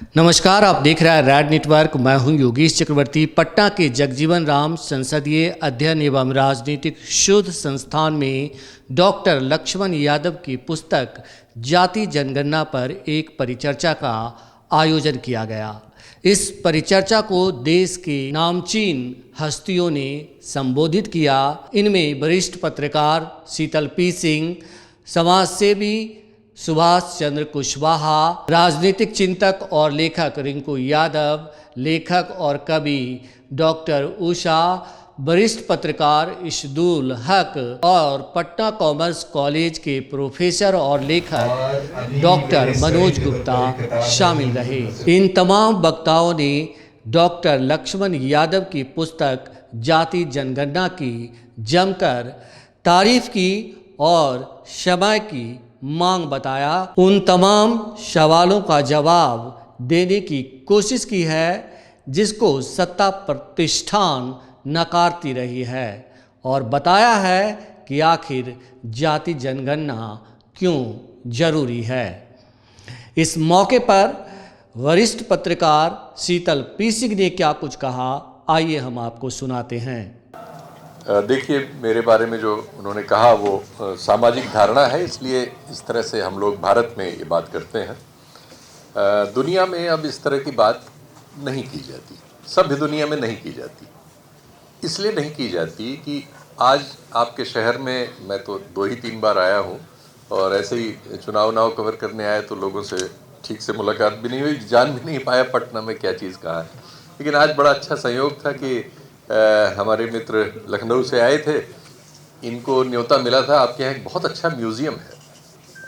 नमस्कार, आप देख रहे हैं रैड नेटवर्क। मैं हूं योगेश चक्रवर्ती। पटना के जगजीवन राम संसदीय अध्ययन एवं राजनीतिक शोध संस्थान में डॉक्टर लक्ष्मण यादव की पुस्तक जाति जनगणना पर एक परिचर्चा का आयोजन किया गया। इस परिचर्चा को देश के नामचीन हस्तियों ने संबोधित किया। इनमें वरिष्ठ पत्रकार शीतल पी सिंह, समाजसेवी सुभाष चंद्र कुशवाहा, राजनीतिक चिंतक और लेखक रिंकू यादव, लेखक और कवि डॉक्टर उषा, वरिष्ठ पत्रकार इशदुल हक और पटना कॉमर्स कॉलेज के प्रोफेसर और लेखक डॉक्टर मनोज गुप्ता शामिल रहे। इन तमाम वक्ताओं ने डॉक्टर लक्ष्मण यादव की पुस्तक जाति जनगणना की जमकर तारीफ की और समय की मांग बताया। उन तमाम सवालों का जवाब देने की कोशिश की है जिसको सत्ता प्रतिष्ठान नकारती रही है, और बताया है कि आखिर जाति जनगणना क्यों जरूरी है। इस मौके पर वरिष्ठ पत्रकार शीतल पी सिंह ने क्या कुछ कहा, आइए हम आपको सुनाते हैं। देखिए, मेरे बारे में जो उन्होंने कहा वो सामाजिक धारणा है, इसलिए इस तरह से हम लोग भारत में ये बात करते हैं। दुनिया में अब इस तरह की बात नहीं की जाती, सभ्य दुनिया में नहीं की जाती। इसलिए नहीं की जाती कि आज आपके शहर में मैं तो 2 ही 3 बार आया हूँ, और ऐसे ही चुनाव कवर करने आए तो लोगों से ठीक से मुलाकात भी नहीं हुई, जान भी नहीं पाया पटना में क्या चीज़ कहाँ है। लेकिन आज बड़ा अच्छा संयोग था कि हमारे मित्र लखनऊ से आए थे, इनको न्योता मिला था, आपके यहाँ एक बहुत अच्छा म्यूज़ियम है,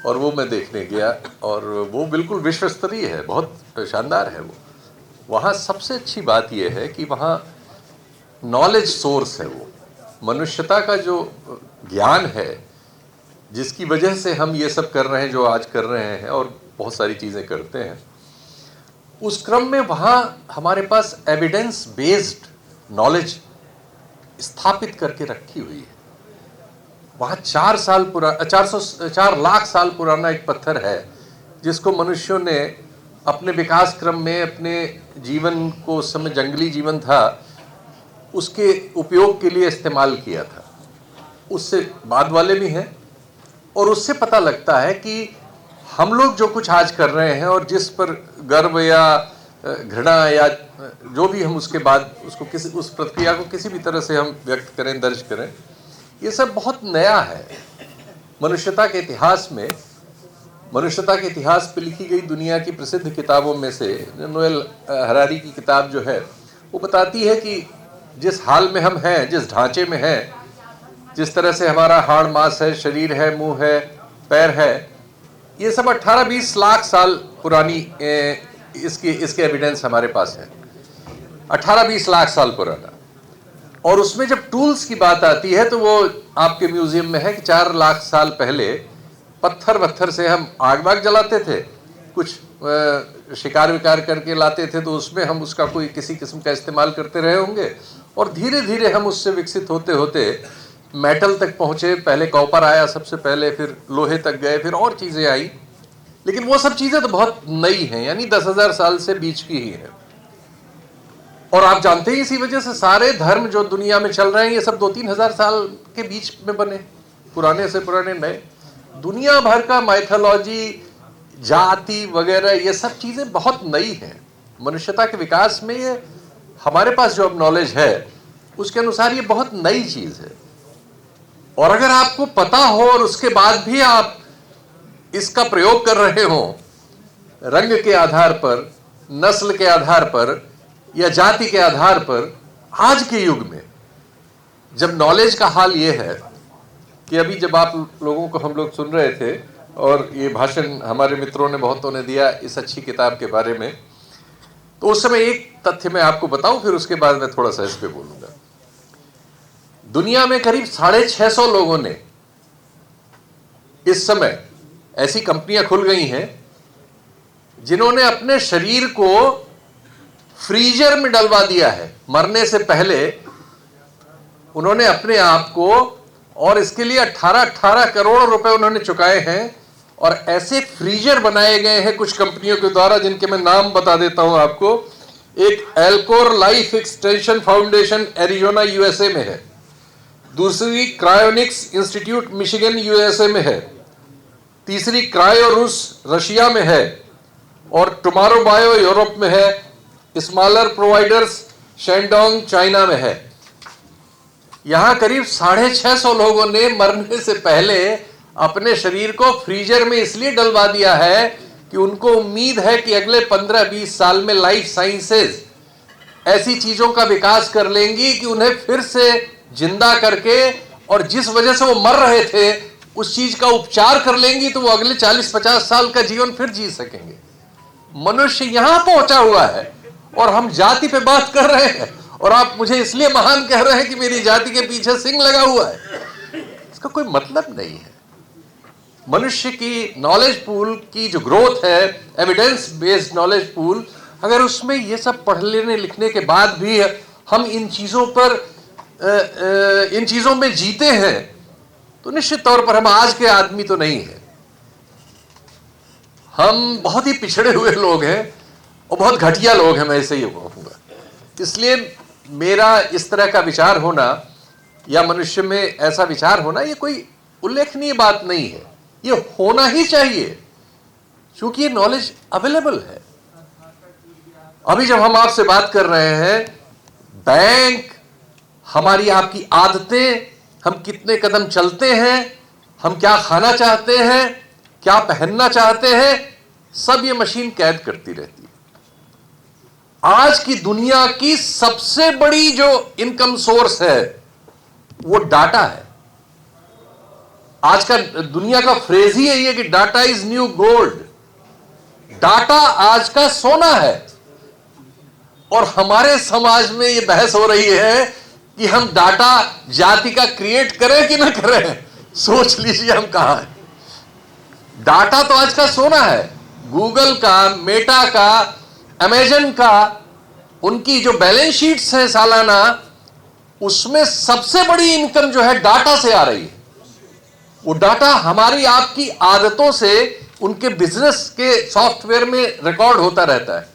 और वो मैं देखने गया, और वो बिल्कुल विश्व स्तरीय है, बहुत शानदार है। वो वहाँ सबसे अच्छी बात यह है कि वहाँ नॉलेज सोर्स है, वो मनुष्यता का जो ज्ञान है, जिसकी वजह से हम ये सब कर रहे हैं जो आज कर रहे हैं और बहुत सारी चीज़ें करते हैं। उस क्रम में वहाँ हमारे पास एविडेंस बेस्ड नॉलेज स्थापित करके रखी हुई है। वहाँ 4 लाख साल पुराना एक पत्थर है जिसको मनुष्यों ने अपने विकास क्रम में, अपने जीवन को, उस समय जंगली जीवन था, उसके उपयोग के लिए इस्तेमाल किया था। उससे बाद वाले भी हैं, और उससे पता लगता है कि हम लोग जो कुछ आज कर रहे हैं और जिस पर गर्व या घृणा या जो भी हम उसके बाद उसको उस प्रक्रिया को किसी भी तरह से हम व्यक्त करें, दर्ज करें, ये सब बहुत नया है मनुष्यता के इतिहास में। मनुष्यता के इतिहास पर लिखी गई दुनिया की प्रसिद्ध किताबों में से नोएल हरारी की किताब जो है वो बताती है कि जिस हाल में हम हैं, जिस ढांचे में हैं, जिस तरह से हमारा हाड़ मांस है, शरीर है, मुंह है, पैर है, ये सब 18-20 लाख साल पुरानी इसके एविडेंस हमारे पास है। 18-20 लाख साल पुराना। और उसमें जब टूल्स की बात आती है तो वो आपके म्यूजियम में है कि 4 लाख साल पहले पत्थर से हम आग जलाते थे, कुछ शिकार विकार करके लाते थे, तो उसमें हम उसका कोई किसी किस्म का इस्तेमाल करते रहे होंगे, और धीरे धीरे हम उससे विकसित होते होते मेटल तक पहुंचे। पहले कॉपर आया सबसे पहले, फिर लोहे तक गए, फिर और चीजें आई। लेकिन वो सब चीजें तो बहुत नई हैं, यानी 10,000 साल से बीच की ही है। और आप जानते हैं इसी वजह से सारे धर्म जो दुनिया में चल रहे हैं ये सब 2-3 हजार साल के बीच में बने, पुराने से पुराने नए। दुनिया भर का माइथोलॉजी, जाति वगैरह, ये सब चीजें बहुत नई हैं मनुष्यता के विकास में। ये हमारे पास जो अब नॉलेज है उसके अनुसार ये बहुत नई चीज है। और अगर आपको पता हो और उसके बाद भी आप इसका प्रयोग कर रहे हो रंग के आधार पर, नस्ल के आधार पर या जाति के आधार पर, आज के युग में जब नॉलेज का हाल ये है कि अभी जब आप लोगों को हम लोग सुन रहे थे और ये भाषण हमारे मित्रों ने, बहुतों ने दिया इस अच्छी किताब के बारे में, तो उस समय एक तथ्य मैं आपको बताऊं, फिर उसके बाद मैं थोड़ा सा इस पे बोलूंगा। दुनिया में करीब 650 लोगों ने इस समय ऐसी कंपनियां खुल गई हैं जिन्होंने अपने शरीर को फ्रीजर में डलवा दिया है। मरने से पहले उन्होंने अपने आप को, और इसके लिए 18 करोड़ रुपए उन्होंने चुकाए हैं, और ऐसे फ्रीजर बनाए गए हैं कुछ कंपनियों के द्वारा, जिनके मैं नाम बता देता हूं आपको। एक Alcor life extension foundation Arizona USA में है, दूसरी क्रायोनिक्स इंस्टीट्यूट मिशिगन यूएसए में है, तीसरी क्रायोरूस रशिया में है, और टुमारो बायो यूरोप में है, स्मॉलर प्रोवाइडर्स शेंडोंग चाइना में है। यहां करीब 650 लोगों ने मरने से पहले अपने शरीर को फ्रीजर में इसलिए डलवा दिया है कि उनको उम्मीद है कि अगले 15-20 साल में लाइफ साइंसेज ऐसी चीजों का विकास कर लेंगी कि उन्हें फिर से जिंदा करके, और जिस वजह से वो मर रहे थे उस चीज का उपचार कर लेंगी, तो वो अगले 40-50 साल का जीवन फिर जी सकेंगे। मनुष्य यहां पहुंचा हुआ है और हम जाति पे बात कर रहे हैं, और आप मुझे इसलिए महान कह रहे हैं कि मेरी जाति के पीछे सिंह लगा हुआ है। इसका कोई मतलब नहीं है। मनुष्य की नॉलेज पूल की जो ग्रोथ है, एविडेंस बेस्ड नॉलेज पूल, अगर उसमें ये सब पढ़ लेने लिखने के बाद भी हम इन चीजों में जीते हैं, तो निश्चित तौर पर हम आज के आदमी तो नहीं है। हम बहुत ही पिछड़े हुए लोग हैं और बहुत घटिया लोग हैं, मैं ऐसे ही कहूंगा। इसलिए मेरा इस तरह का विचार होना या मनुष्य में ऐसा विचार होना, ये कोई उल्लेखनीय बात नहीं है, ये होना ही चाहिए, क्योंकि ये नॉलेज अवेलेबल है। अभी जब हम आपसे बात कर रहे हैं, बैंक, हमारी आपकी आदतें, हम कितने कदम चलते हैं, हम क्या खाना चाहते हैं, क्या पहनना चाहते हैं, सब ये मशीन कैद करती रहती है। आज की दुनिया की सबसे बड़ी जो इनकम सोर्स है वो डाटा है। आज का दुनिया का फ्रेज ही है कि data is new gold. Data आज का सोना है, और हमारे समाज में यह बहस हो रही है कि हम डाटा जाति का क्रिएट करें कि ना करें। सोच लीजिए हम कहां हैं। डाटा तो आज का सोना है। गूगल का, मेटा का, अमेजन का, उनकी जो बैलेंस शीट्स हैं सालाना, उसमें सबसे बड़ी इनकम जो है डाटा से आ रही है। वो डाटा हमारी आपकी आदतों से उनके बिजनेस के सॉफ्टवेयर में रिकॉर्ड होता रहता है।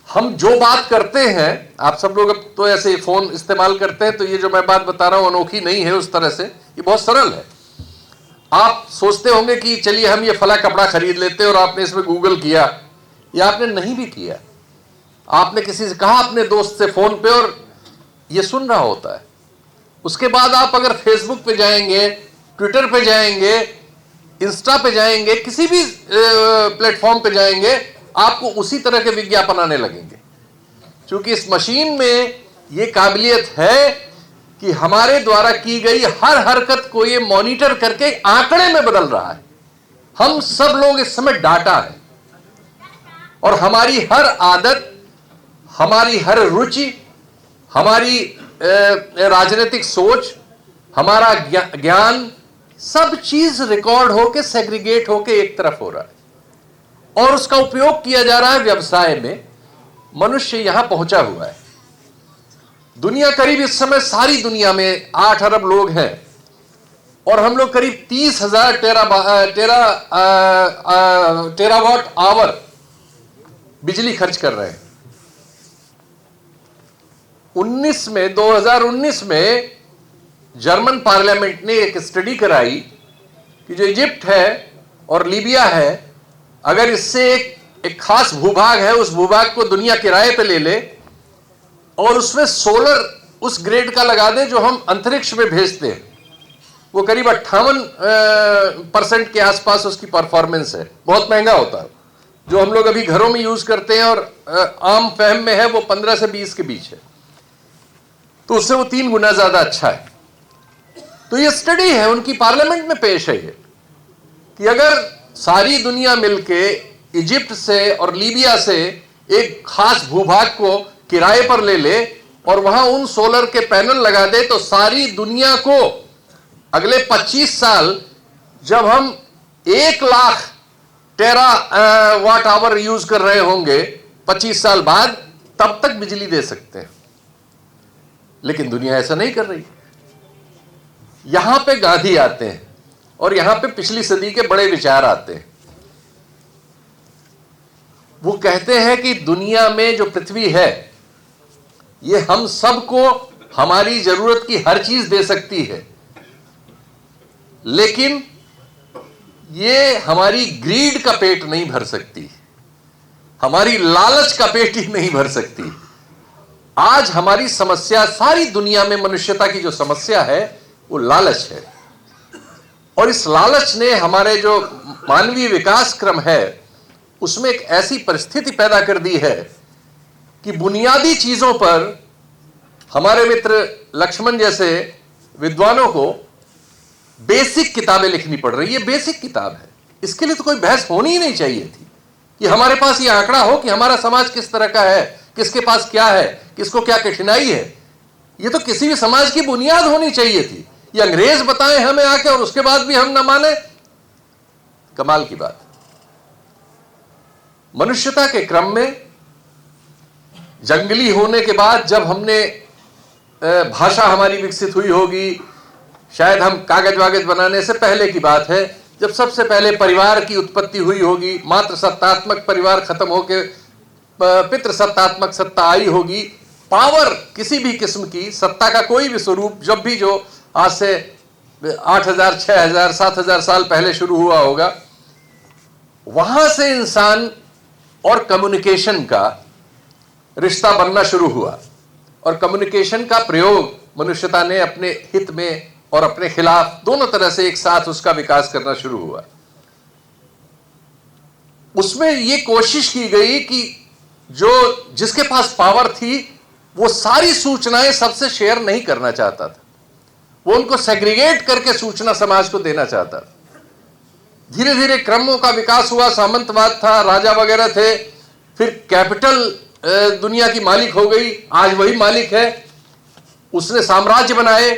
हम जो बात करते हैं, आप सब लोग अब तो ऐसे फोन इस्तेमाल करते हैं, तो ये जो मैं बात बता रहा हूं अनोखी नहीं है उस तरह से, ये बहुत सरल है। आप सोचते होंगे कि चलिए हम ये फला कपड़ा खरीद लेते हैं, और आपने इसमें गूगल किया, या आपने नहीं भी किया, आपने किसी से कहा अपने दोस्त से फोन पे, और ये सुन रहा होता है। उसके बाद आप अगर फेसबुक पे जाएंगे, ट्विटर पे जाएंगे, इंस्टा पे जाएंगे, किसी भी प्लेटफॉर्म पे जाएंगे, आपको उसी तरह के विज्ञापन आने लगेंगे। क्योंकि इस मशीन में ये काबिलियत है कि हमारे द्वारा की गई हर हरकत को ये मॉनिटर करके आंकड़े में बदल रहा है। हम सब लोग इस समय डाटा है, और हमारी हर आदत, हमारी हर रुचि, हमारी राजनीतिक सोच, हमारा ज्ञान, सब चीज रिकॉर्ड होके, सेग्रीगेट होके एक तरफ हो रहा है, और उसका उपयोग किया जा रहा है व्यवसाय में। मनुष्य यहां पहुंचा हुआ है। दुनिया करीब इस समय सारी दुनिया में 8 अरब लोग हैं, और हम लोग करीब 30,000 टेरावाट आवर बिजली खर्च कर रहे हैं। 2019 में जर्मन पार्लियामेंट ने एक स्टडी कराई कि जो इजिप्ट है और लीबिया है, अगर इससे एक खास भूभाग है, उस भूभाग को दुनिया किराए पे ले ले, और उसमें सोलर उस ग्रेड का लगा दे जो हम अंतरिक्ष में भेजते हैं, वो करीब 58% के आसपास उसकी परफॉर्मेंस है। बहुत महंगा होता है। जो हम लोग अभी घरों में यूज करते हैं और आम फहम में है, वो 15 से 20 के बीच है, तो उससे वो 3 गुना ज्यादा अच्छा है। तो ये स्टडी है, उनकी पार्लियामेंट में पेश है ये, कि अगर सारी दुनिया मिलके इजिप्ट से और लीबिया से एक खास भूभाग को किराए पर ले ले और वहां उन सोलर के पैनल लगा दे, तो सारी दुनिया को अगले 25 साल, जब हम 1 लाख टेरावाट आवर यूज कर रहे होंगे 25 साल बाद, तब तक बिजली दे सकते हैं। लेकिन दुनिया ऐसा नहीं कर रही। यहां पे गांधी आते हैं और यहां पे पिछली सदी के बड़े विचार आते हैं। वो कहते हैं कि दुनिया में जो पृथ्वी है ये हम सबको हमारी जरूरत की हर चीज दे सकती है, लेकिन ये हमारी ग्रीड का पेट नहीं भर सकती, हमारी लालच का पेट ही नहीं भर सकती। आज हमारी समस्या, सारी दुनिया में मनुष्यता की जो समस्या है वो लालच है, और इस लालच ने हमारे जो मानवीय विकास क्रम है उसमें एक ऐसी परिस्थिति पैदा कर दी है कि बुनियादी चीजों पर हमारे मित्र लक्ष्मण जैसे विद्वानों को बेसिक किताबें लिखनी पड़ रही है। बेसिक किताब है, इसके लिए तो कोई बहस होनी ही नहीं चाहिए थी कि हमारे पास ये आंकड़ा हो कि हमारा समाज किस तरह का है, किसके पास क्या है, किसको क्या कठिनाई है। ये तो किसी भी समाज की बुनियाद होनी चाहिए थी। ये अंग्रेज बताएं हमें आके और उसके बाद भी हम ना माने, कमाल की बात। मनुष्यता के क्रम में जंगली होने के बाद जब हमने भाषा हमारी विकसित हुई होगी, शायद हम कागज वागज बनाने से पहले की बात है, जब सबसे पहले परिवार की उत्पत्ति हुई होगी, मात्र सत्तात्मक परिवार खत्म होकर पितृ सत्तात्मक सत्ता आई होगी। पावर किसी भी किस्म की सत्ता का कोई भी स्वरूप जब भी जो आज से 8000, 6000, 7000 साल पहले शुरू हुआ होगा, वहां से इंसान और कम्युनिकेशन का रिश्ता बनना शुरू हुआ, और कम्युनिकेशन का प्रयोग मनुष्यता ने अपने हित में और अपने खिलाफ दोनों तरह से एक साथ उसका विकास करना शुरू हुआ। उसमें यह कोशिश की गई कि जो जिसके पास पावर थी वो सारी सूचनाएं सबसे शेयर नहीं करना चाहता था, वो उनको सेग्रीगेट करके सूचना समाज को देना चाहता था। धीरे धीरे क्रमों का विकास हुआ, सामंतवाद था, राजा वगैरह थे, फिर कैपिटल दुनिया की मालिक हो गई, आज वही मालिक है, उसने साम्राज्य बनाए।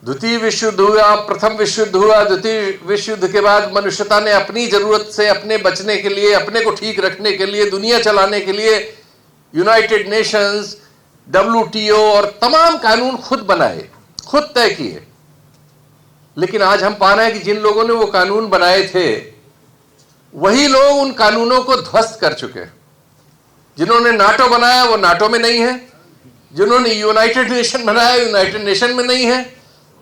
द्वितीय विश्व युद्ध हुआ, प्रथम विश्व युद्ध हुआ, द्वितीय विश्व युद्ध के बाद मनुष्यता ने अपनी जरूरत से अपने बचने के लिए, अपने को ठीक रखने के लिए, दुनिया चलाने के लिए यूनाइटेड नेशंस, WTO और तमाम कानून खुद बनाए, खुद तय किए। लेकिन आज हम पा रहे हैं कि जिन लोगों ने वो कानून बनाए थे वही लोग उन कानूनों को ध्वस्त कर चुके हैं। जिन्होंने नाटो बनाया वो नाटो में नहीं है, जिन्होंने यूनाइटेड नेशन बनाया यूनाइटेड नेशन में नहीं है,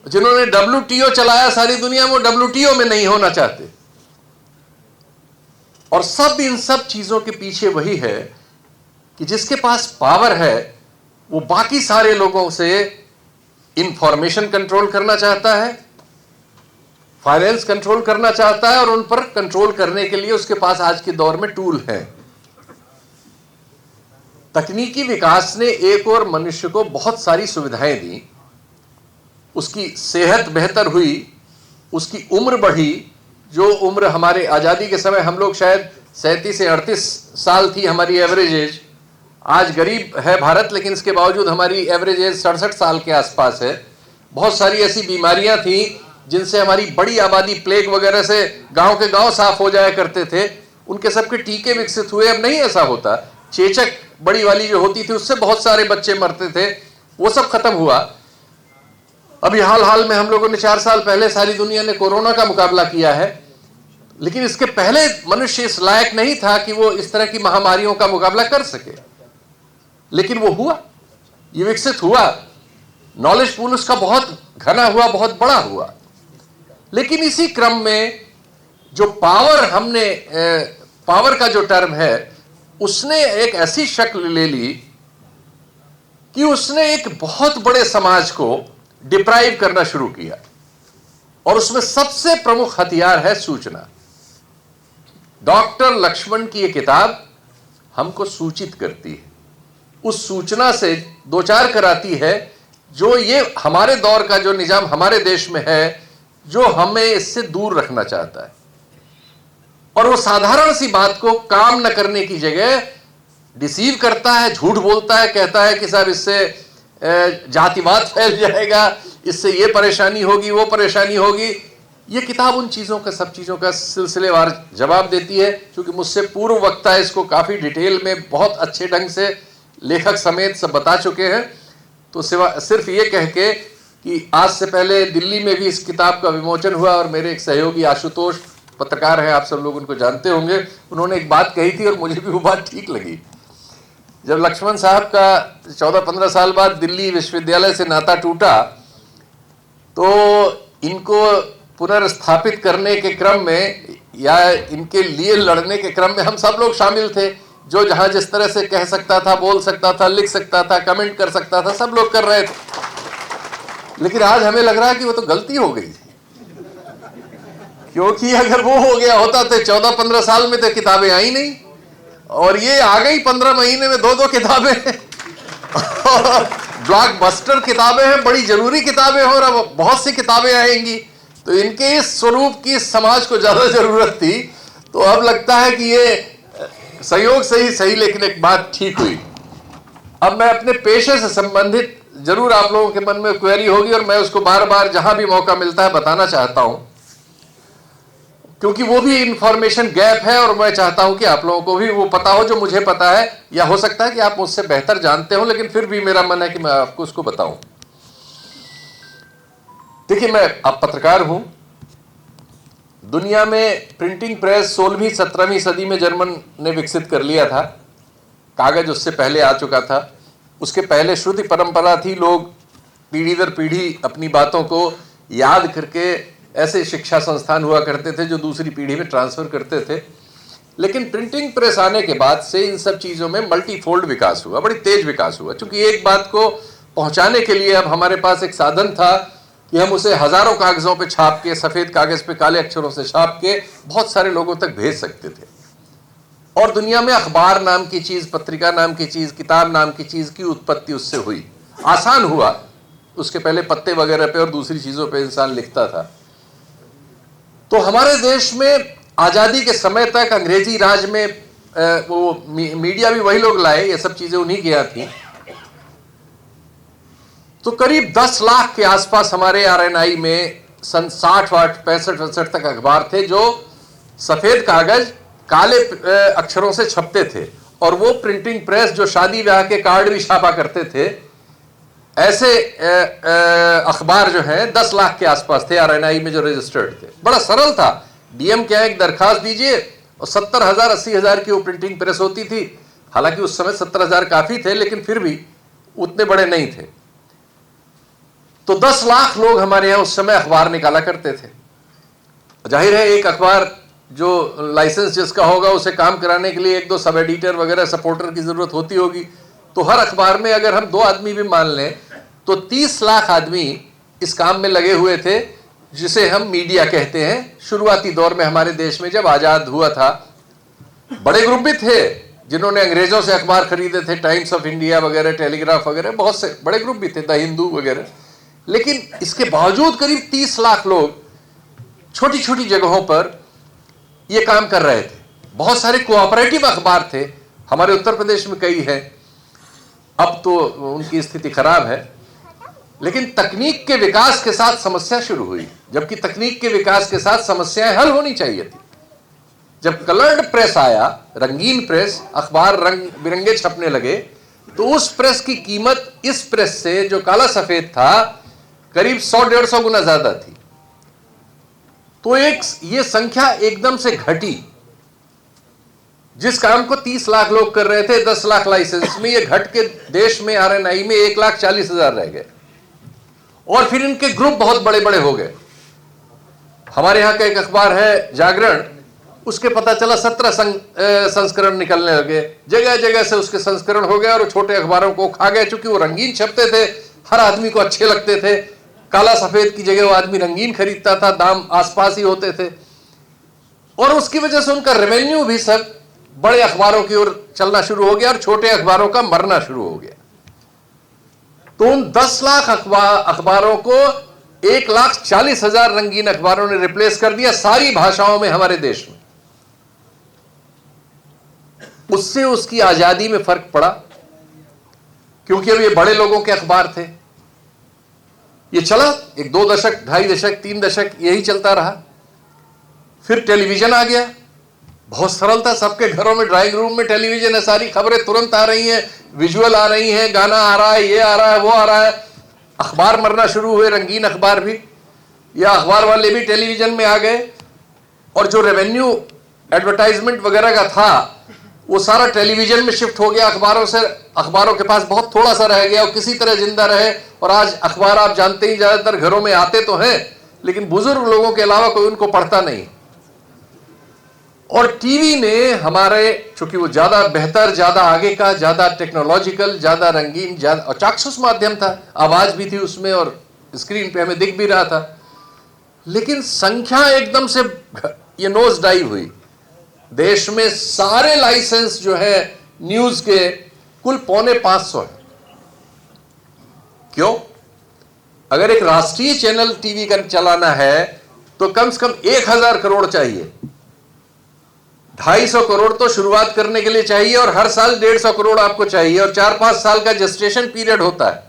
जिन्होंने WTO चलाया सारी दुनिया में वो WTO में नहीं होना चाहते। और सब इन सब चीजों के पीछे वही है कि जिसके पास पावर है वो बाकी सारे लोगों से इंफॉर्मेशन कंट्रोल करना चाहता है, फाइनेंस कंट्रोल करना चाहता है, और उन पर कंट्रोल करने के लिए उसके पास आज के दौर में टूल हैं। तकनीकी विकास ने एक और मनुष्य को बहुत सारी सुविधाएं दी, उसकी सेहत बेहतर हुई, उसकी उम्र बढ़ी। जो उम्र हमारे आज़ादी के समय हम लोग शायद 37 से 38 साल थी हमारी एवरेज एज, आज गरीब है भारत लेकिन इसके बावजूद हमारी एवरेज एज 67 साल के आसपास है। बहुत सारी ऐसी बीमारियां थी जिनसे हमारी बड़ी आबादी, प्लेग वगैरह से गांव के गांव साफ हो जाया करते थे, उनके सबके टीके विकसित हुए। अब नहीं ऐसा होता, चेचक बड़ी वाली जो होती थी उससे बहुत सारे बच्चे मरते थे, वो सब खत्म हुआ। अभी हाल में हम लोगों ने 4 साल पहले सारी दुनिया ने कोरोना का मुकाबला किया है, लेकिन इसके पहले मनुष्य इस लायक नहीं था कि वो इस तरह की महामारियों का मुकाबला कर सके, लेकिन वो हुआ, ये विकसित हुआ, नॉलेज पूल उसका बहुत घना हुआ, बहुत बड़ा हुआ। लेकिन इसी क्रम में जो पावर का जो टर्म है उसने एक ऐसी शक्ल ले ली कि उसने एक बहुत बड़े समाज को डिप्राइव करना शुरू किया, और उसमें सबसे प्रमुख हथियार है सूचना। डॉक्टर लक्ष्मण की यह किताब हमको सूचित करती है, उस सूचना से दो चार कराती है जो ये हमारे दौर का जो निजाम हमारे देश में है, जो हमें इससे दूर रखना चाहता है। और वो साधारण सी बात को काम न करने की जगह डिसीव करता है, झूठ बोलता है, कहता है कि साहब इससे जातिवाद फैल जाएगा, इससे ये परेशानी होगी, वो परेशानी होगी। ये किताब उन चीज़ों का, सब चीज़ों का सिलसिलेवार जवाब देती है। क्योंकि मुझसे पूर्व वक्ता इसको काफ़ी डिटेल में बहुत अच्छे ढंग से लेखक समेत सब बता चुके हैं, तो सिर्फ ये कह के कि आज से पहले दिल्ली में भी इस किताब का विमोचन हुआ और मेरे एक सहयोगी आशुतोष पत्रकार हैं, आप सब लोग उनको जानते होंगे, उन्होंने एक बात कही थी और मुझे भी वो बात ठीक लगी। जब लक्ष्मण साहब का 14-15 साल बाद दिल्ली विश्वविद्यालय से नाता टूटा तो इनको पुनर्स्थापित करने के क्रम में या इनके लिए लड़ने के क्रम में हम सब लोग शामिल थे। जो जहां जिस तरह से कह सकता था, बोल सकता था, लिख सकता था, कमेंट कर सकता था, सब लोग कर रहे थे। लेकिन आज हमें लग रहा है कि वो तो गलती हो गई, क्योंकि अगर वो हो गया होता तो 14-15 साल में तो किताबें आई नहीं, और ये आ गई 15 महीने में 2-2 किताबें ब्लॉकबस्टर किताबें हैं, बड़ी जरूरी किताबें हैं, और अब बहुत सी किताबें आएंगी। तो इनके इस स्वरूप की इस समाज को ज्यादा जरूरत थी। तो अब लगता है कि ये संयोग से ही सही, लेकिन एक बात ठीक हुई। अब मैं अपने पेशे से संबंधित जरूर आप लोगों के मन में क्वेरी होगी और मैं उसको बार बार जहां भी मौका मिलता है बताना चाहता हूं, क्योंकि वो भी इंफॉर्मेशन गैप है और मैं चाहता हूं कि आप लोगों को भी वो पता हो जो मुझे पता है, या हो सकता है कि आप मुझसे बेहतर जानते हो, लेकिन फिर भी मेरा मन है कि मैं आपको उसको बताऊं। देखिए, मैं अब पत्रकार हूं। दुनिया में प्रिंटिंग प्रेस 16वीं 17वीं सदी में जर्मन ने विकसित कर लिया था। कागज उससे पहले आ चुका था। उसके पहले श्रुति परंपरा थी, लोग पीढ़ी दर पीढ़ी अपनी बातों को याद करके ऐसे शिक्षा संस्थान हुआ करते थे जो दूसरी पीढ़ी में ट्रांसफर करते थे। लेकिन प्रिंटिंग प्रेस आने के बाद से इन सब चीज़ों में मल्टीफोल्ड विकास हुआ, बड़ी तेज विकास हुआ। क्योंकि एक बात को पहुंचाने के लिए अब हमारे पास एक साधन था कि हम उसे हजारों कागजों पे छाप के, सफेद कागज पे काले अक्षरों से छाप के बहुत सारे लोगों तक भेज सकते थे। और दुनिया में अखबार नाम की चीज, पत्रिका नाम की चीज, किताब नाम की चीज की उत्पत्ति उससे हुई, आसान हुआ। उसके पहले पत्ते वगैरह पे और दूसरी चीजों पे इंसान लिखता था। तो हमारे देश में आजादी के समय तक अंग्रेजी राज में वो मीडिया भी वही लोग लाए, ये सब चीजें उन्हीं की थी। तो करीब 10 लाख के आसपास हमारे आरएनआई में सन 60-65 तक अखबार थे जो सफेद कागज काले अक्षरों से छपते थे। और वो प्रिंटिंग प्रेस जो शादी ब्याह के कार्ड भी छापा करते थे, ऐसे अखबार जो हैं 10 लाख के आसपास थे आरएनआई में जो रजिस्टर्ड थे। बड़ा सरल था। डीएम क्या एक दरखास्त दीजिए और 70,000 80,000 की वो प्रिंटिंग प्रेस होती थी। हालांकि उस समय 70,000 काफी थे, लेकिन फिर भी उतने बड़े नहीं थे। तो 10 लाख लोग हमारे यहां उस समय अखबार निकाला करते थे। जाहिर है एक अखबार जो लाइसेंस जिसका होगा उसे काम कराने के लिए 1-2 सब एडिटर वगैरह सपोर्टर की जरूरत होती होगी। तो हर अखबार में अगर हम 2 आदमी भी मान लें तो 30 लाख आदमी इस काम में लगे हुए थे, जिसे हम मीडिया कहते हैं। शुरुआती दौर में हमारे देश में जब आजाद हुआ था, बड़े ग्रुप भी थे जिन्होंने अंग्रेजों से अखबार खरीदे थे, टाइम्स ऑफ इंडिया वगैरह, टेलीग्राफ वगैरह, बहुत से बड़े ग्रुप भी थे, द हिंदू वगैरह। लेकिन इसके बावजूद करीब 30 लाख लोग छोटी छोटी जगहों पर यह काम कर रहे थे। बहुत सारे कोऑपरेटिव अखबार थे, हमारे उत्तर प्रदेश में कई हैं। अब तो उनकी स्थिति खराब है। लेकिन तकनीक के विकास के साथ समस्या शुरू हुई, जबकि तकनीक के विकास के साथ समस्याएं हल होनी चाहिए थी। जब कलर्ड प्रेस आया, रंगीन प्रेस, अखबार रंग बिरंगे छपने लगे, तो उस प्रेस की कीमत इस प्रेस से जो काला सफेद था करीब 100-150 गुना ज्यादा थी। तो ये संख्या एकदम से घटी। जिस काम को 30 लाख लोग कर रहे थे 10 लाख लाइसेंस में, ये घट के देश में आरएनआई में 1,40,000 रह गए। और फिर इनके ग्रुप बहुत बड़े बड़े हो गए। हमारे यहां का एक अखबार है जागरण, उसके पता चला 17 संस्करण निकलने लगे, जगह जगह से उसके संस्करण हो गए और छोटे अखबारों को खा गए। चूंकि वो रंगीन छपते थे, हर आदमी को अच्छे लगते थे। काला सफेद की जगह वो आदमी रंगीन खरीदता था, दाम आसपास ही होते थे, और उसकी वजह से उनका रेवेन्यू भी सब बड़े अखबारों की ओर चलना शुरू हो गया और छोटे अखबारों का मरना शुरू हो गया। तो उन 10 लाख अखबारों को 1,40,000 रंगीन अखबारों ने रिप्लेस कर दिया, सारी भाषाओं में हमारे देश में। उससे उसकी आजादी में फर्क पड़ा, क्योंकि अब ये बड़े लोगों के अखबार थे। ये चला 1-2 दशक, 2.5 दशक, 3 दशक, यही चलता रहा। फिर टेलीविजन आ गया। बहुत सरल था, सबके घरों में ड्राइंग रूम में टेलीविजन है, सारी खबरें तुरंत आ रही हैं, विजुअल आ रही हैं, गाना आ रहा है, ये आ रहा है, वो आ रहा है। अखबार मरना शुरू हुए, रंगीन अखबार भी, या अखबार वाले भी टेलीविजन में आ गए, और जो रेवेन्यू एडवर्टाइजमेंट वगैरह का था वो सारा टेलीविजन में शिफ्ट हो गया। अखबारों के पास बहुत थोड़ा सा रह गया और किसी तरह जिंदा रहे। और आज अखबार आप जानते ही, ज्यादातर घरों में आते तो हैं, लेकिन बुजुर्ग लोगों के अलावा कोई उनको पढ़ता नहीं। और टीवी ने हमारे, चूंकि वो ज्यादा बेहतर, ज्यादा आगे का, ज्यादा टेक्नोलॉजिकल, ज्यादा रंगीन, ज्यादा और चाक्षुष माध्यम था, आवाज भी थी उसमें और स्क्रीन पे हमें दिख भी रहा था, लेकिन संख्या एकदम से ये नोज डाइव हुई। देश में सारे लाइसेंस जो है न्यूज के कुल 450 है। क्यों? अगर एक राष्ट्रीय चैनल टीवी का चलाना है तो कम से कम 1000 करोड़ चाहिए। 250 करोड़ तो शुरुआत करने के लिए चाहिए, और हर साल 150 करोड़ आपको चाहिए, और 4-5 साल का जेस्टेशन पीरियड होता है।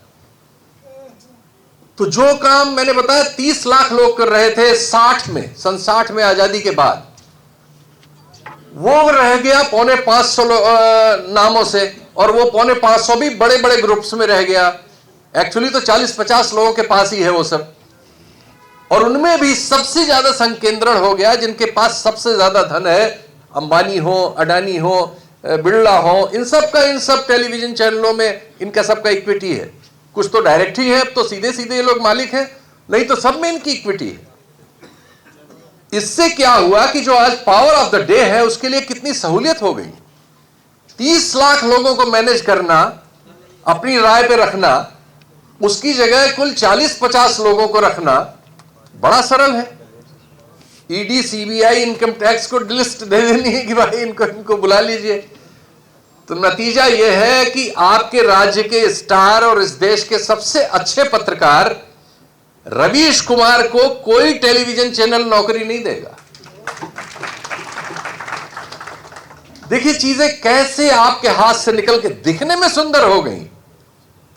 तो जो काम मैंने बताया 30 लाख लोग कर रहे थे सन 60 में आजादी के बाद, वो रह गया 450 नामों से, और वो 450 भी बड़े बड़े ग्रुप्स में रह गया। एक्चुअली तो 40-50 लोगों के पास ही है वो सब, और उनमें भी सबसे ज्यादा संकेंद्रण हो गया जिनके पास सबसे ज्यादा धन है। अंबानी हो, अडानी हो, बिरला हो, इन सब टेलीविजन चैनलों में इनका सबका इक्विटी है। कुछ तो डायरेक्ट ही है, अब तो सीधे सीधे ये लोग मालिक हैं, नहीं तो सब में इनकी इक्विटी है। इससे क्या हुआ कि जो आज पावर ऑफ द डे है उसके लिए कितनी सहूलियत हो गई। 30 लाख लोगों को मैनेज करना, अपनी राय पे रखना, उसकी जगह कुल 40-50 लोगों को रखना बड़ा सरल है। ईडी, सीबीआई, इनकम टैक्स को लिस्ट दे देनी है कि भाई इनको बुला लीजिए। तो नतीजा यह है कि आपके राज्य के स्टार और इस देश के सबसे अच्छे पत्रकार रवीश कुमार को कोई टेलीविजन चैनल नौकरी नहीं देगा। देखिए चीजें कैसे आपके हाथ से निकल के दिखने में सुंदर हो गई,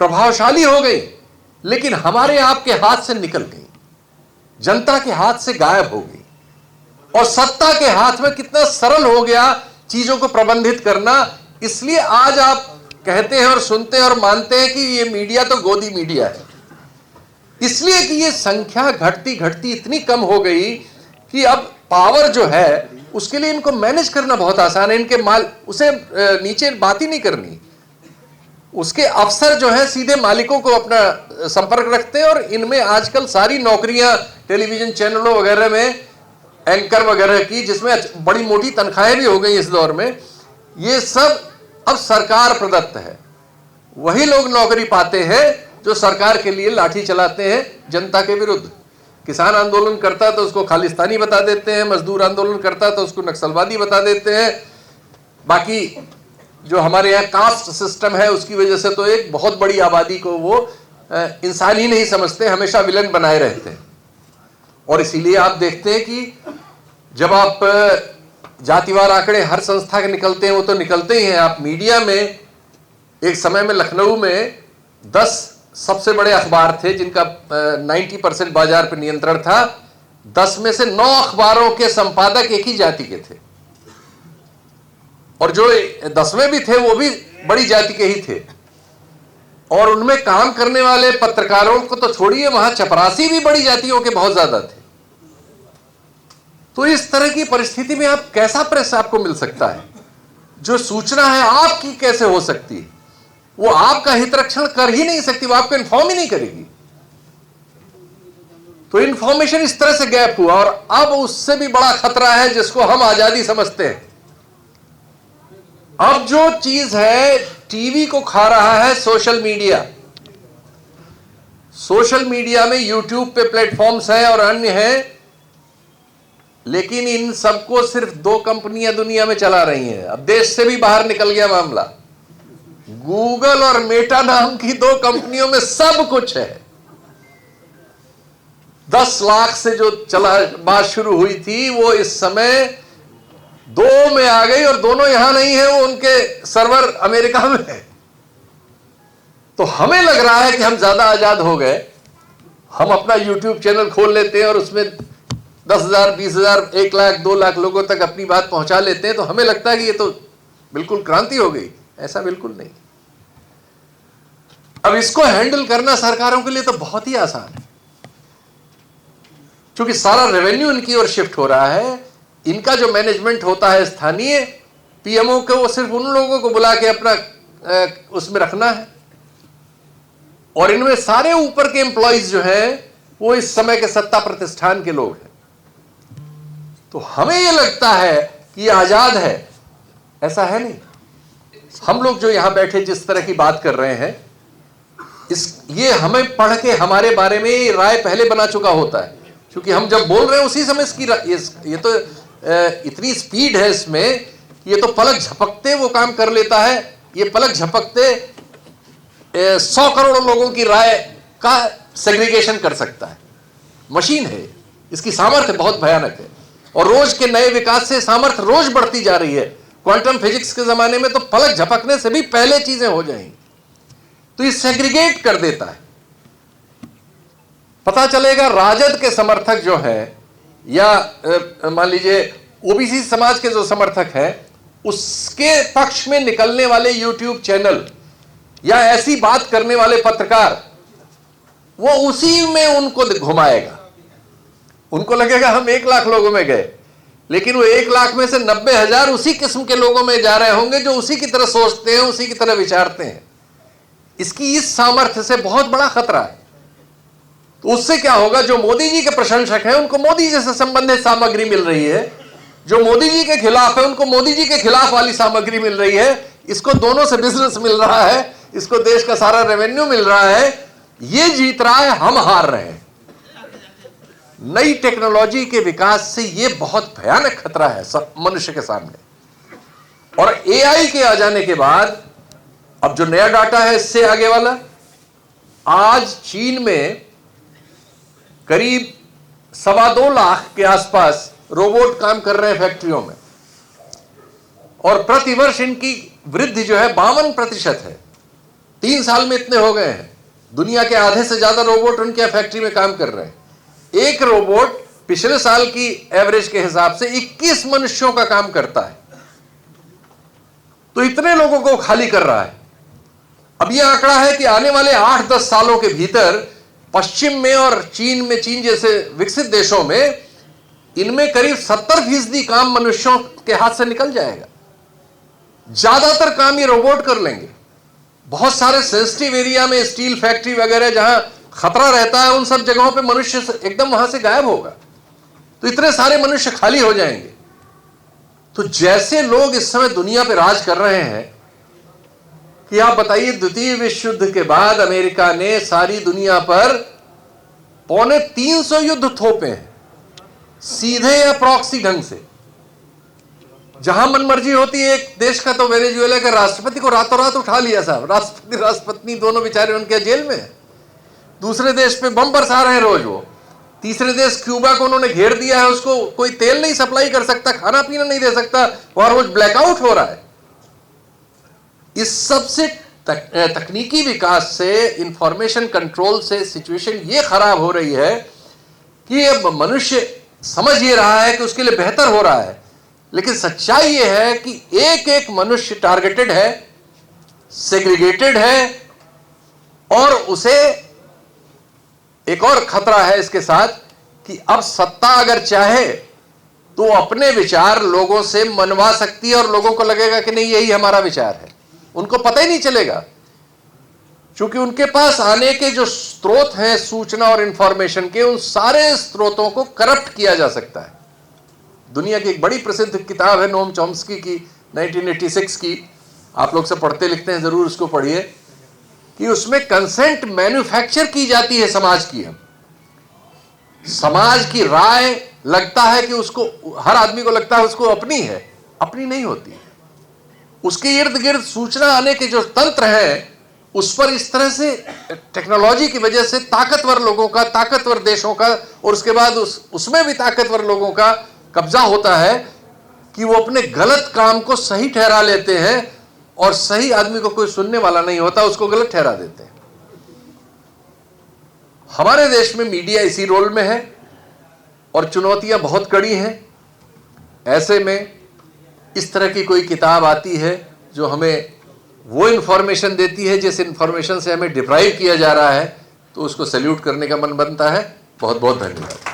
प्रभावशाली हो गई, लेकिन हमारे आपके हाथ से निकल गई, जनता के हाथ से गायब हो गई। और सत्ता के हाथ में कितना सरल हो गया चीजों को प्रबंधित करना। इसलिए आज आप कहते हैं और सुनते हैं और मानते हैं कि ये मीडिया तो गोदी मीडिया है, इसलिए कि ये संख्या घटती घटती इतनी कम हो गई कि अब पावर जो है उसके लिए इनको मैनेज करना बहुत आसान है। इनके माल उसे नीचे बात ही नहीं करनी, उसके अफसर जो है सीधे मालिकों को अपना संपर्क रखते हैं। और इनमें आजकल सारी नौकरियां टेलीविजन चैनलों वगैरह में, एंकर वगैरह की, जिसमें बड़ी मोटी तनख्वाहें भी हो गई इस दौर में, ये सब अब सरकार प्रदत्त है। वही लोग नौकरी पाते हैं जो सरकार के लिए लाठी चलाते हैं जनता के विरुद्ध। किसान आंदोलन करता तो उसको खालिस्तानी बता देते हैं, मजदूर आंदोलन करता तो उसको नक्सलवादी बता देते हैं। बाकी जो हमारे यहाँ कास्ट सिस्टम है उसकी वजह से तो एक बहुत बड़ी आबादी को वो इंसान ही नहीं समझते, हमेशा विलन बनाए रहते हैं। और इसीलिए आप देखते हैं कि जब आप जातिवार आंकड़े हर संस्था के निकलते हैं, वो तो निकलते ही हैं। आप मीडिया में एक समय में लखनऊ में 10 सबसे बड़े अखबार थे जिनका 90% बाजार पर नियंत्रण था। 10 में से 9 अखबारों के संपादक एक ही जाति के थे, और जो 10वें भी थे वो भी बड़ी जाति के ही थे। और उनमें काम करने वाले पत्रकारों को तो छोड़िए, वहां चपरासी भी बड़ी जातियों के बहुत ज्यादा थे। तो इस तरह की परिस्थिति में आप कैसा प्रेस आपको मिल सकता है? जो सूचना है आपकी कैसे हो सकती है? वो आपका हित रक्षण कर ही नहीं सकती, वो आपको इन्फॉर्म ही नहीं करेगी। तो इन्फॉर्मेशन इस तरह से गैप हुआ, और अब उससे भी बड़ा खतरा है जिसको हम आजादी समझते हैं। अब जो चीज है टीवी को खा रहा है सोशल मीडिया। सोशल मीडिया में यूट्यूब पे प्लेटफॉर्म्स हैं और अन्य हैं, लेकिन इन सबको सिर्फ 2 कंपनियां दुनिया में चला रही हैं। अब देश से भी बाहर निकल गया मामला। गूगल और मेटा नाम की 2 कंपनियों में सब कुछ है। 10 लाख से जो चला बात शुरू हुई थी वो इस समय 2 में आ गई, और दोनों यहां नहीं है, वो उनके सर्वर अमेरिका में है। तो हमें लग रहा है कि हम ज्यादा आजाद हो गए। हम अपना यूट्यूब चैनल खोल लेते हैं और उसमें 10,000, 20,000, 1 लाख, 2 लाख लोगों तक अपनी बात पहुंचा लेते हैं, तो हमें लगता है कि ये तो बिल्कुल क्रांति हो गई। ऐसा बिल्कुल नहीं। अब इसको हैंडल करना सरकारों के लिए तो बहुत ही आसान है, क्योंकि सारा रेवेन्यू इनकी ओर शिफ्ट हो रहा है। इनका जो मैनेजमेंट होता है स्थानीय पीएमओ को, वो सिर्फ उन लोगों को बुला के अपना उसमें रखना है, और इनमें सारे ऊपर के एम्प्लॉइज जो हैं वो इस समय के सत्ता प्रतिष्ठान के लोग हैं। तो हमें यह लगता है कि ये आजाद है, ऐसा है नहीं। हम लोग जो यहां बैठे जिस तरह की बात कर रहे हैं, ये हमें पढ़ के हमारे बारे में राय पहले बना चुका होता है, क्योंकि हम जब बोल रहे हैं उसी समय इसकी ये तो इतनी स्पीड है इसमें, ये तो पलक झपकते वो काम कर लेता है। ये पलक झपकते 100 करोड़ लोगों की राय का सेग्रीगेशन कर सकता है। मशीन है, इसकी सामर्थ्य बहुत भयानक है, और रोज के नए विकास से सामर्थ्य रोज बढ़ती जा रही है। क्वांटम फिजिक्स के जमाने में तो पलक झपकने से भी पहले चीजें हो जाएंगी। तो ये सेग्रीगेट कर देता है। पता चलेगा राजद के समर्थक जो हैं, या मान लीजिए ओबीसी समाज के जो समर्थक हैं, उसके पक्ष में निकलने वाले यूट्यूब चैनल या ऐसी बात करने वाले पत्रकार, वो उसी में उनको घुमाएगा। उनको लगेगा हम 1 लाख लोगों में गए, लेकिन वो 1 लाख में से 90,000 उसी किस्म के लोगों में जा रहे होंगे जो उसी की तरह सोचते हैं, उसी की तरह विचारते हैं। इसकी इस सामर्थ्य से बहुत बड़ा खतरा है। तो उससे क्या होगा, जो मोदी जी के प्रशंसक हैं उनको मोदी जी से संबंधित सामग्री मिल रही है, जो मोदी जी के खिलाफ है उनको मोदी जी के खिलाफ वाली सामग्री मिल रही है। इसको दोनों से बिजनेस मिल रहा है, इसको देश का सारा रेवेन्यू मिल रहा है। ये जीत रहा है, हम हार रहे हैं। नई टेक्नोलॉजी के विकास से ये बहुत भयानक खतरा है मनुष्य के सामने। और एआई के आ जाने के बाद अब जो नया डाटा है इससे आगे वाला, आज चीन में करीब 2.25 लाख के आसपास रोबोट काम कर रहे हैं फैक्ट्रियों में, और प्रतिवर्ष इनकी वृद्धि जो है 52% है। 3 साल में इतने हो गए हैं। दुनिया के आधे से ज्यादा रोबोट उनके फैक्ट्री में काम कर रहे हैं। एक रोबोट पिछले साल की एवरेज के हिसाब से 21 मनुष्यों का काम करता है। तो इतने लोगों को खाली कर रहा है। अब यह आंकड़ा है कि आने वाले 8-10 सालों के भीतर पश्चिम में और चीन जैसे विकसित देशों में इनमें करीब 70% काम मनुष्यों के हाथ से निकल जाएगा। ज्यादातर काम ये रोबोट कर लेंगे। बहुत सारे सेंसिटिव एरिया में, स्टील फैक्ट्री वगैरह जहां खतरा रहता है, उन सब जगहों पे मनुष्य एकदम वहां से गायब होगा। तो इतने सारे मनुष्य खाली हो जाएंगे। तो जैसे लोग इस समय दुनिया पे राज कर रहे हैं कि आप बताइए, द्वितीय विश्व युद्ध के बाद अमेरिका ने सारी दुनिया पर 350 युद्ध थोपे हैं, सीधे या प्रॉक्सी ढंग से। जहां मनमर्जी होती है एक देश का, तो वेनेजुएला के राष्ट्रपति को रातों रात उठा लिया साहब। राष्ट्रपति राष्ट्रपत्नी दोनों बेचारे उनके जेल में है। दूसरे देश पे बम बरसा रहे हैं रोज वो। तीसरे देश क्यूबा को उन्होंने घेर दिया है, उसको कोई तेल नहीं सप्लाई कर सकता, खाना पीना नहीं दे सकता, वहां रोज ब्लैकआउट हो रहा है। इस सबसे तकनीकी विकास से, इंफॉर्मेशन कंट्रोल से सिचुएशन ये खराब हो रही है कि अब मनुष्य समझ ये रहा है कि उसके लिए बेहतर हो रहा है, लेकिन सच्चाई ये है कि एक एक मनुष्य टारगेटेड है, सेग्रीगेटेड है, और उसे एक और खतरा है इसके साथ कि अब सत्ता अगर चाहे तो अपने विचार लोगों से मनवा सकती है, और लोगों को लगेगा कि नहीं यही हमारा विचार है। उनको पता ही नहीं चलेगा, क्योंकि उनके पास आने के जो स्रोत हैं सूचना और इंफॉर्मेशन के, उन सारे स्रोतों को करप्ट किया जा सकता है। दुनिया की एक बड़ी प्रसिद्ध किताब है नोम चॉम्स्की की, 1986 की, आप लोग से पढ़ते लिखते हैं, जरूर उसको पढ़िए, कि उसमें कंसेंट मैन्युफैक्चर की जाती है समाज की। हम समाज की राय लगता है कि उसको, हर आदमी को लगता है उसको अपनी है, अपनी नहीं होती। उसके इर्द गिर्द सूचना आने के जो तंत्र है, उस पर इस तरह से टेक्नोलॉजी की वजह से ताकतवर लोगों का, ताकतवर देशों का, और उसके बाद उसमें भी ताकतवर लोगों का कब्जा होता है कि वो अपने गलत काम को सही ठहरा लेते हैं, और सही आदमी को कोई सुनने वाला नहीं होता, उसको गलत ठहरा देते हैं। हमारे देश में मीडिया इसी रोल में है, और चुनौतियां बहुत कड़ी हैं। ऐसे में इस तरह की कोई किताब आती है जो हमें वो इन्फॉर्मेशन देती है जिस इन्फॉर्मेशन से हमें डिप्राइव किया जा रहा है, तो उसको सैल्यूट करने का मन बनता है। बहुत बहुत धन्यवाद।